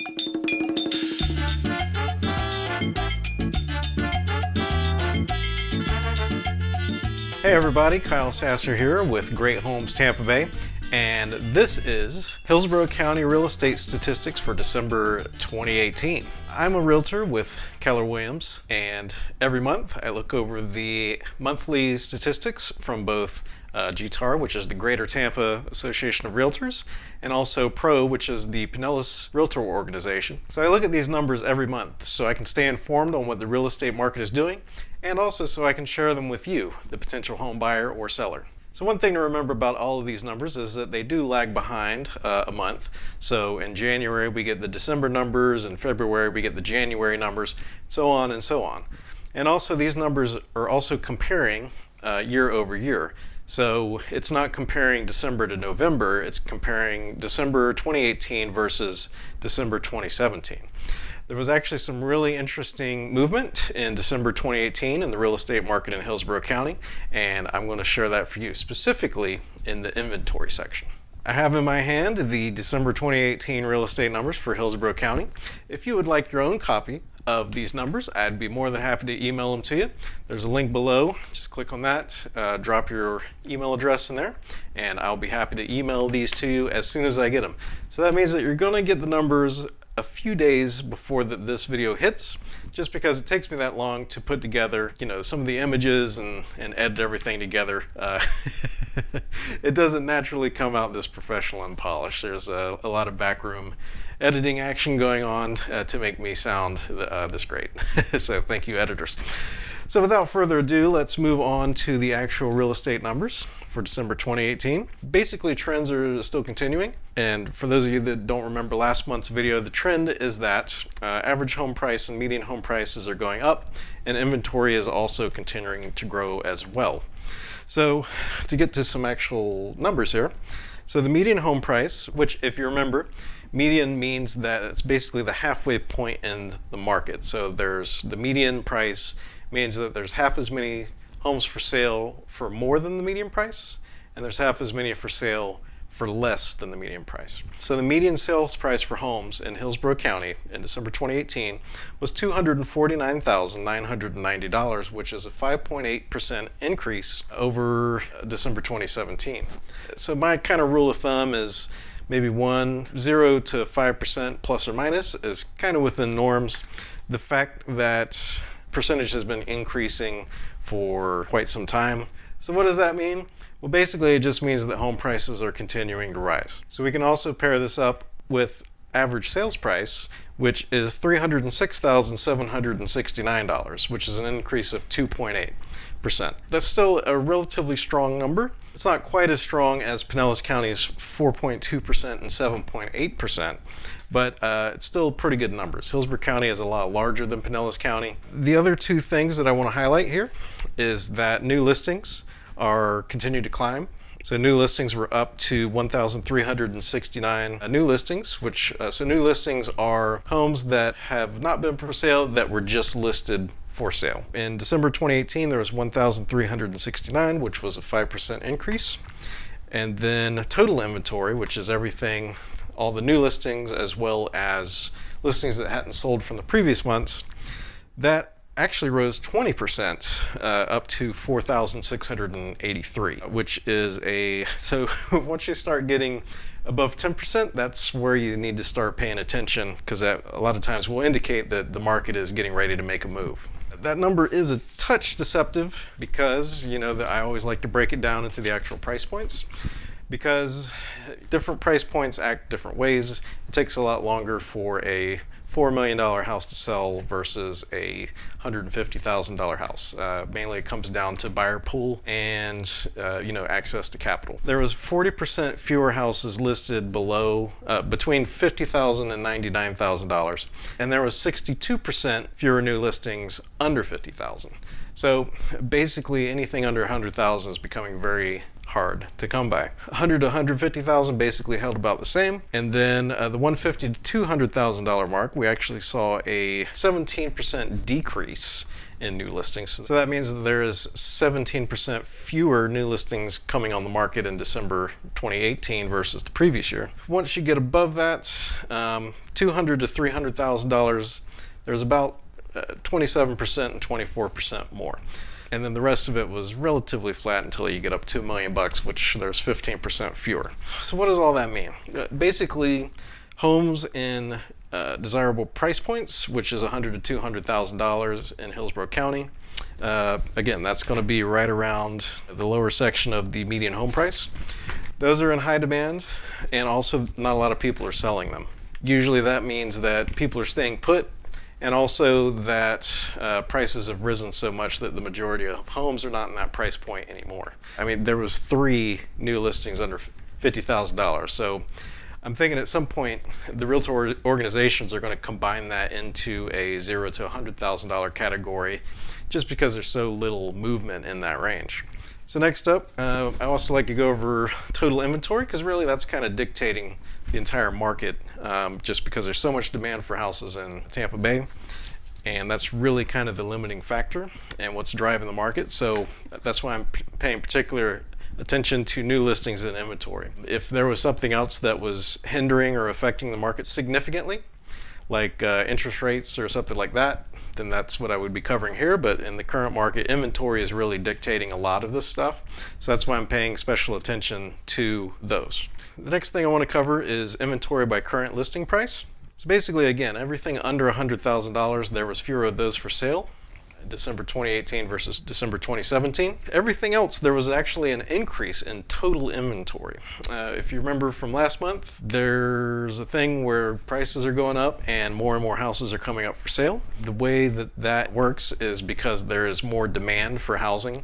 Hey everybody, Kyle Sasser here with Great Homes Tampa Bay, and this is Hillsborough County real estate statistics for December 2018. I'm a realtor with Keller Williams, and every month I look over the monthly statistics from both GTAR, which is the Greater Tampa Association of Realtors, and also PRO, which is the Pinellas Realtor Organization. So I look at these numbers every month so I can stay informed on what the real estate market is doing, and also so I can share them with you, the potential home buyer or seller. So one thing to remember about all of these numbers is that they do lag behind a month. So in January we get the December numbers, in February we get the January numbers, so on and so on. And also these numbers are also comparing year over year. So it's not comparing December to November, it's comparing December 2018 versus December 2017. There was actually some really interesting movement in December 2018 in the real estate market in Hillsborough County, and I'm going to share that for you specifically in the inventory section. I have in my hand the December 2018 real estate numbers for Hillsborough County. If you would like your own copy of these numbers, I'd be more than happy to email them to you. There's a link below. Just click on that, drop your email address in there, and I'll be happy to email these to you as soon as I get them. So that means that you're going to get the numbers a few days before this video hits, just because it takes me that long to put together, some of the images and edit everything together. It doesn't naturally come out this professional and polished. There's a lot of backroom editing action going on to make me sound this great. So thank you, editors. So without further ado, let's move on to the actual real estate numbers for December 2018. Basically, trends are still continuing. And for those of you that don't remember last month's video, the trend is that average home price and median home prices are going up, and inventory is also continuing to grow as well. So to get to some actual numbers here, so the median home price, which if you remember, median means that it's basically the halfway point in the market. So there's the median price means that there's half as many homes for sale for more than the median price, and there's half as many for sale for less than the median price. So the median sales price for homes in Hillsborough County in December 2018 was $249,990, which is a 5.8% increase over December 2017. So my kind of rule of thumb is maybe 0 to 5% plus or minus is kind of within norms. The fact that percentage has been increasing for quite some time. So what does that mean? Well, basically it just means that home prices are continuing to rise. So we can also pair this up with average sales price, which is $306,769, which is an increase of 2.8%. That's still a relatively strong number. It's not quite as strong as Pinellas County's 4.2% and 7.8%, but it's still pretty good numbers. Hillsborough County is a lot larger than Pinellas County. The other two things that I want to highlight here is that new listings are continuing to climb. So new listings were up to 1,369 new listings, which so new listings are homes that have not been for sale that were just listed for sale. In December 2018, there was 1,369, which was a 5% increase. And then total inventory, which is everything, all the new listings as well as listings that hadn't sold from the previous months, that actually rose 20% up to 4,683, which is so once you start getting above 10%, that's where you need to start paying attention, because that a lot of times will indicate that the market is getting ready to make a move. That number is a touch deceptive because, that I always like to break it down into the actual price points, because different price points act different ways. It takes a lot longer for a $4 million house to sell versus a $150,000 house. Mainly it comes down to buyer pool and access to capital. There was 40% fewer houses listed below between $50,000 and $99,000, and there was 62% fewer new listings under $50,000. So basically anything under $100,000 is becoming very hard to come by. 100 to 150,000 basically held about the same, and then the 150 to $200,000 mark, we actually saw a 17% decrease in new listings. So that means that there is 17% fewer new listings coming on the market in December 2018 versus the previous year. Once you get above that, $200,000 to $300,000, there's about 27% and 24% more. And then the rest of it was relatively flat until you get up to $1 million, which there's 15% fewer. So what does all that mean? Basically, homes in desirable price points, which is $100,000 to $200,000 in Hillsborough County. Again, that's going to be right around the lower section of the median home price. Those are in high demand, and also not a lot of people are selling them. Usually that means that people are staying put, and also that prices have risen so much that the majority of homes are not in that price point anymore. I mean, there was 3 new listings under $50,000. So I'm thinking at some point the realtor organizations are going to combine that into a $0 to $100,000 category, just because there's so little movement in that range. So next up, I also like to go over total inventory, because really that's kind of dictating the entire market, just because there's so much demand for houses in Tampa Bay, and that's really kind of the limiting factor and what's driving the market. So that's why I'm paying particular attention to new listings and inventory. If there was something else that was hindering or affecting the market significantly, like interest rates or something like that, then that's what I would be covering here. But in the current market, inventory is really dictating a lot of this stuff. So that's why I'm paying special attention to those. The next thing I want to cover is inventory by current listing price. So basically, again, everything under $100,000, there was fewer of those for sale. December 2018 versus December 2017. Everything else, there was actually an increase in total inventory. If you remember from last month, there's a thing where prices are going up and more houses are coming up for sale. The way that that works is because there is more demand for housing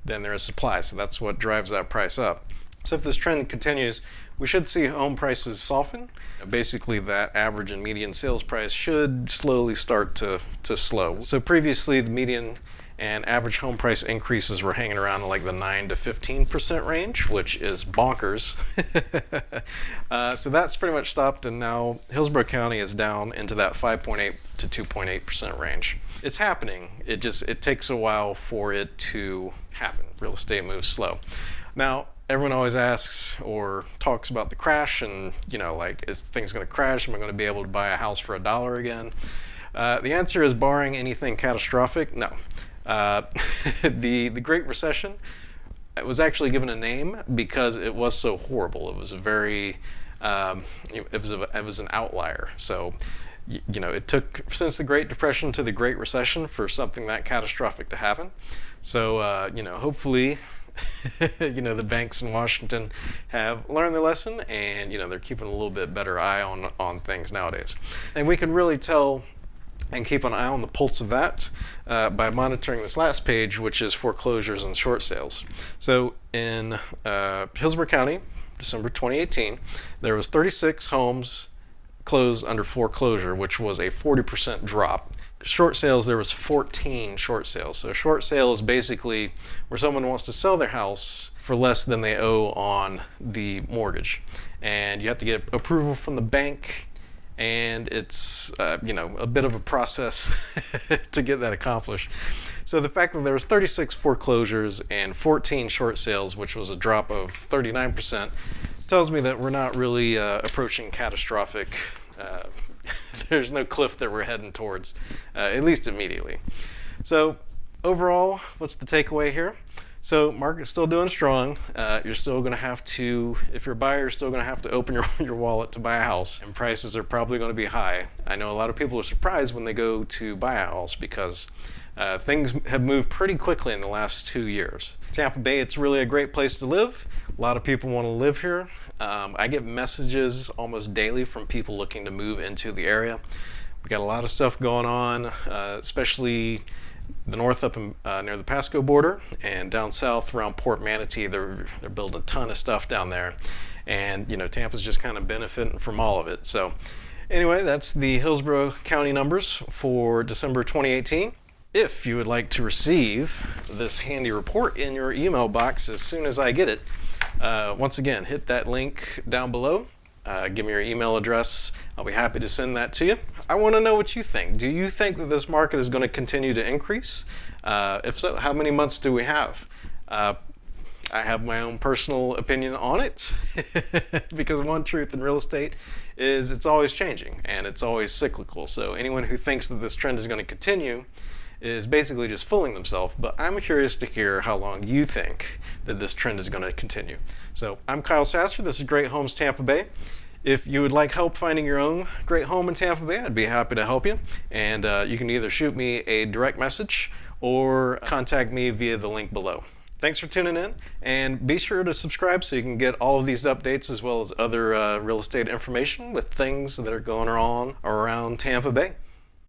than there is supply, so that's what drives that price up. So if this trend continues, we should see home prices soften. Basically, that average and median sales price should slowly start to slow. So previously, the median and average home price increases were hanging around in like the 9 to 15% range, which is bonkers. So that's pretty much stopped, and now Hillsborough County is down into that 5.8 to 2.8% range. It's happening. It takes a while for it to happen. Real estate moves slow. Now, everyone always asks or talks about the crash, and like, is things going to crash? Am I going to be able to buy a house for $1 again? The answer is, barring anything catastrophic, no. The Great Recession, it was actually given a name because it was so horrible. It was a very it was an outlier. So it took since the Great Depression to the Great Recession for something that catastrophic to happen. So hopefully the banks in Washington have learned their lesson, and they're keeping a little bit better eye on things nowadays. And we can really tell and keep an eye on the pulse of that by monitoring this last page, which is foreclosures and short sales. So in Hillsborough County, December 2018, there was 36 homes closed under foreclosure, which was a 40% drop. Short sales, there was 14 short sales. So a short sale is basically where someone wants to sell their house for less than they owe on the mortgage, and you have to get approval from the bank, and it's a bit of a process to get that accomplished. So the fact that there was 36 foreclosures and 14 short sales, which was a drop of 39%, tells me that we're not really approaching catastrophic. There's no cliff that we're heading towards, at least immediately. So overall, what's the takeaway here? So market's still doing strong. You're still going to have to, if you're a buyer, you're still going to have to open your wallet to buy a house, and prices are probably going to be high. I know a lot of people are surprised when they go to buy a house because things have moved pretty quickly in the last 2 years. Tampa Bay, it's really a great place to live. A lot of people want to live here. I get messages almost daily from people looking to move into the area. We got a lot of stuff going on, especially the north up near the Pasco border, and down south around Port Manatee. They're building a ton of stuff down there, and Tampa's just kind of benefiting from all of it. So anyway, that's the Hillsborough County numbers for December 2018. If you would like to receive this handy report in your email box as soon as I get it, once again, hit that link down below. give me your email address. I'll be happy to send that to you. I want to know what you think. Do you think that this market is going to continue to increase? If so, how many months do we have? I have my own personal opinion on it because one truth in real estate is it's always changing and it's always cyclical. So anyone who thinks that this trend is going to continue is basically just fooling themselves, but I'm curious to hear how long you think that this trend is going to continue. So I'm Kyle Sasser, this is Great Homes Tampa Bay. If you would like help finding your own great home in Tampa Bay, I'd be happy to help you. And you can either shoot me a direct message or contact me via the link below. Thanks for tuning in, and be sure to subscribe so you can get all of these updates as well as other real estate information with things that are going on around Tampa Bay.